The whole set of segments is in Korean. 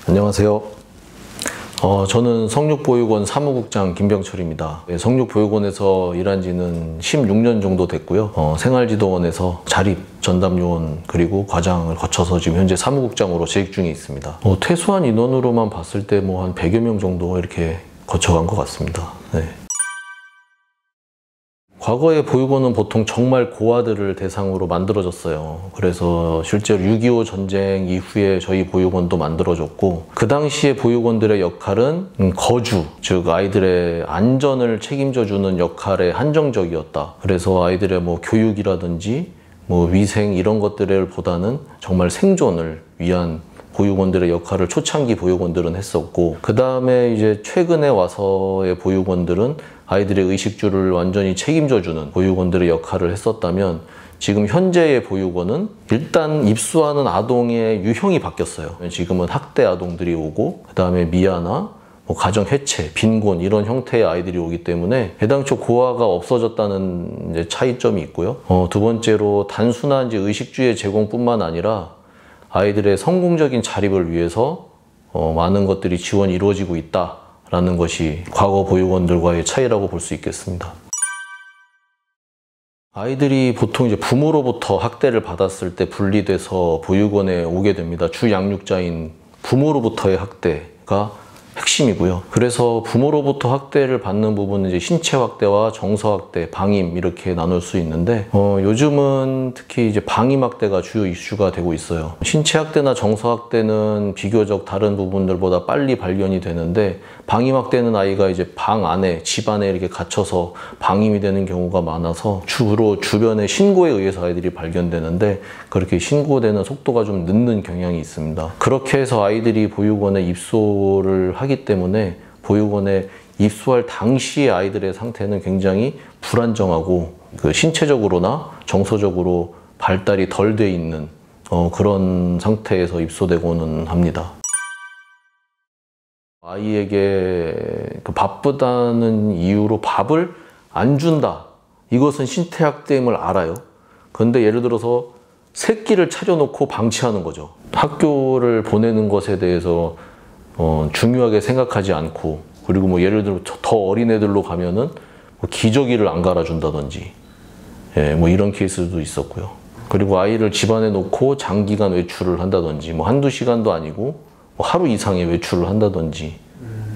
안녕하세요. 저는 성육보육원 사무국장 김병철입니다. 성육보육원에서 일한 지는 16년 정도 됐고요. 생활지도원에서 자립, 전담요원, 그리고 과장을 거쳐서 지금 현재 사무국장으로 재직 중에 있습니다. 퇴소한 인원으로만 봤을 때 한 100여 명 정도 이렇게 거쳐간 것 같습니다. 네. 과거의 보육원은 보통 정말 고아들을 대상으로 만들어졌어요. 그래서 실제로 6.25 전쟁 이후에 저희 보육원도 만들어졌고, 그 당시에 보육원들의 역할은 거주, 즉 아이들의 안전을 책임져주는 역할에 한정적이었다. 그래서 아이들의 교육이라든지 위생 이런 것들을 보다는 정말 생존을 위한 보육원들의 역할을 초창기 보육원들은 했었고, 그 다음에 이제 최근에 와서의 보육원들은 아이들의 의식주를 완전히 책임져주는 보육원들의 역할을 했었다면, 지금 현재의 보육원은 일단 입소하는 아동의 유형이 바뀌었어요. 지금은 학대 아동들이 오고, 그 다음에 미아나 가정 해체, 빈곤 이런 형태의 아이들이 오기 때문에 애당초 고아가 없어졌다는 이제 차이점이 있고요. 두 번째로 단순한 이제 의식주의 제공뿐만 아니라 아이들의 성공적인 자립을 위해서 많은 것들이 지원이 이루어지고 있다라는 것이 과거 보육원들과의 차이라고 볼 수 있겠습니다. 아이들이 보통 이제 부모로부터 학대를 받았을 때 분리돼서 보육원에 오게 됩니다. 주 양육자인 부모로부터의 학대가 핵심이고요. 그래서 부모로부터 학대를 받는 부분은 이제 신체 학대와 정서 학대, 방임 이렇게 나눌 수 있는데, 요즘은 특히 이제 방임 학대가 주요 이슈가 되고 있어요. 신체 학대나 정서 학대는 비교적 다른 부분들보다 빨리 발견이 되는데, 방임 학대는 아이가 이제 방 안에, 집 안에 이렇게 갇혀서 방임이 되는 경우가 많아서 주로 주변의 신고에 의해서 아이들이 발견되는데, 그렇게 신고되는 속도가 좀 늦는 경향이 있습니다. 그렇게 해서 아이들이 보육원에 입소를 하기 때문에 보육원에 입소할 당시의 아이들의 상태는 굉장히 불안정하고 신체적으로나 정서적으로 발달이 덜 돼 있는 그런 상태에서 입소되고는 합니다. 아이에게 바쁘다는 이유로 밥을 안 준다. 이것은 신체학대임을 알아요. 그런데 예를 들어서 새끼를 차려놓고 방치하는 거죠. 학교를 보내는 것에 대해서 중요하게 생각하지 않고, 그리고 예를 들어 더 어린 애들로 가면은 기저귀를 안 갈아준다든지, 이런 케이스도 있었고요. 그리고 아이를 집안에 놓고 장기간 외출을 한다든지, 한두 시간도 아니고 하루 이상의 외출을 한다든지,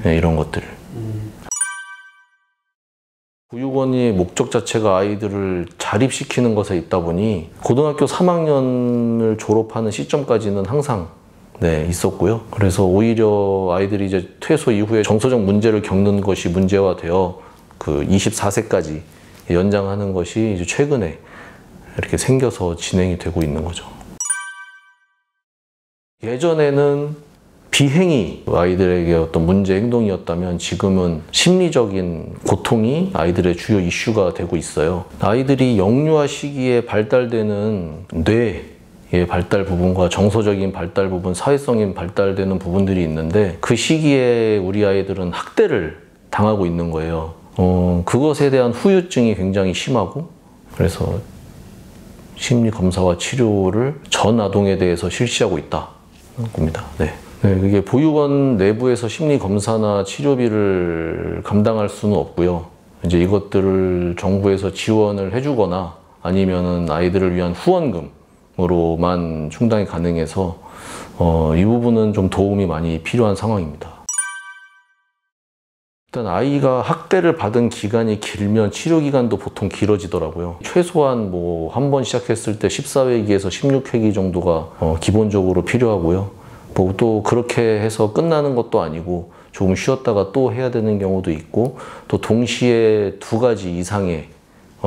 이런 것들. 보육원의 목적 자체가 아이들을 자립시키는 것에 있다 보니 고등학교 3학년을 졸업하는 시점까지는 항상 있었고요. 그래서 오히려 아이들이 이제 퇴소 이후에 정서적 문제를 겪는 것이 문제화되어 24세까지 연장하는 것이 이제 최근에 이렇게 생겨서 진행이 되고 있는 거죠. 예전에는 비행이 아이들에게 어떤 문제 행동이었다면, 지금은 심리적인 고통이 아이들의 주요 이슈가 되고 있어요. 아이들이 영유아 시기에 발달되는 뇌의 발달 부분과 정서적인 발달 부분, 사회성인 발달되는 부분들이 있는데, 그 시기에 우리 아이들은 학대를 당하고 있는 거예요. 그것에 대한 후유증이 굉장히 심하고, 그래서 심리 검사와 치료를 전 아동에 대해서 실시하고 있다는 겁니다. 그게 보육원 내부에서 심리 검사나 치료비를 감당할 수는 없고요. 이제 이것들을 정부에서 지원을 해주거나 아니면은 아이들을 위한 후원금으로만 충당이 가능해서 이 부분은 좀 도움이 많이 필요한 상황입니다. 일단 아이가 학대를 받은 기간이 길면 치료 기간도 보통 길어지더라고요. 최소한 한 번 시작했을 때 14회기에서 16회기 정도가 기본적으로 필요하고요. 또 그렇게 해서 끝나는 것도 아니고 조금 쉬었다가 또 해야 되는 경우도 있고, 또 동시에 2가지 이상의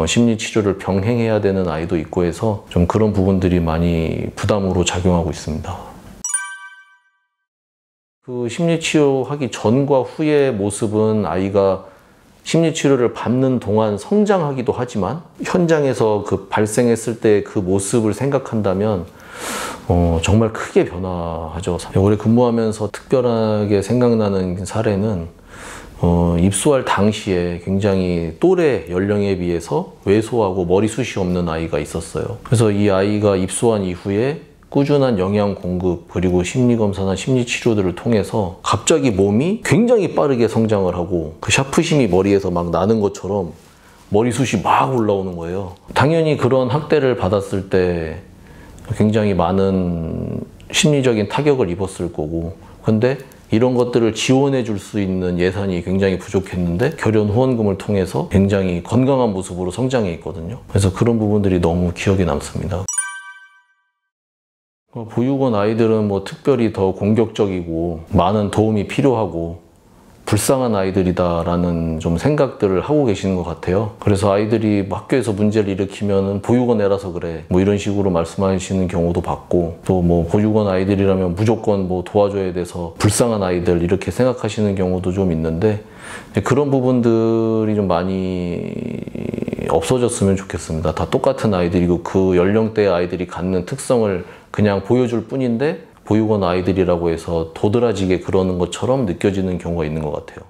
심리치료를 병행해야 되는 아이도 있고 해서 좀 그런 부분들이 많이 부담으로 작용하고 있습니다. 그 심리치료하기 전과 후의 모습은 아이가 심리치료를 받는 동안 성장하기도 하지만, 현장에서 발생했을 때 그 모습을 생각한다면 정말 크게 변화하죠. 올해 근무하면서 특별하게 생각나는 사례는 입소할 당시에 굉장히 또래 연령에 비해서 왜소하고 머리숱이 없는 아이가 있었어요. 그래서 이 아이가 입소한 이후에 꾸준한 영양 공급 그리고 심리검사나 심리치료들을 통해서 갑자기 몸이 굉장히 빠르게 성장을 하고 그 샤프심이 머리에서 막 나는 것처럼 머리숱이 막 올라오는 거예요. 당연히 그런 학대를 받았을 때 굉장히 많은 심리적인 타격을 입었을 거고, 근데 이런 것들을 지원해 줄 수 있는 예산이 굉장히 부족했는데 결연 후원금을 통해서 굉장히 건강한 모습으로 성장해 있거든요. 그래서 그런 부분들이 너무 기억에 남습니다. 보육원 아이들은 뭐 특별히 더 공격적이고 많은 도움이 필요하고 불쌍한 아이들이다라는 좀 생각들을 하고 계시는 것 같아요. 그래서 아이들이 학교에서 문제를 일으키면 보육원 애라서 그래 뭐 이런 식으로 말씀하시는 경우도 봤고, 또 뭐 보육원 아이들이라면 무조건 뭐 도와줘야 돼서 불쌍한 아이들 이렇게 생각하시는 경우도 좀 있는데, 그런 부분들이 좀 많이 없어졌으면 좋겠습니다. 다 똑같은 아이들이고 그 연령대의 아이들이 갖는 특성을 그냥 보여줄 뿐인데 보육원 아이들이라고 해서 도드라지게 그러는 것처럼 느껴지는 경우가 있는 것 같아요.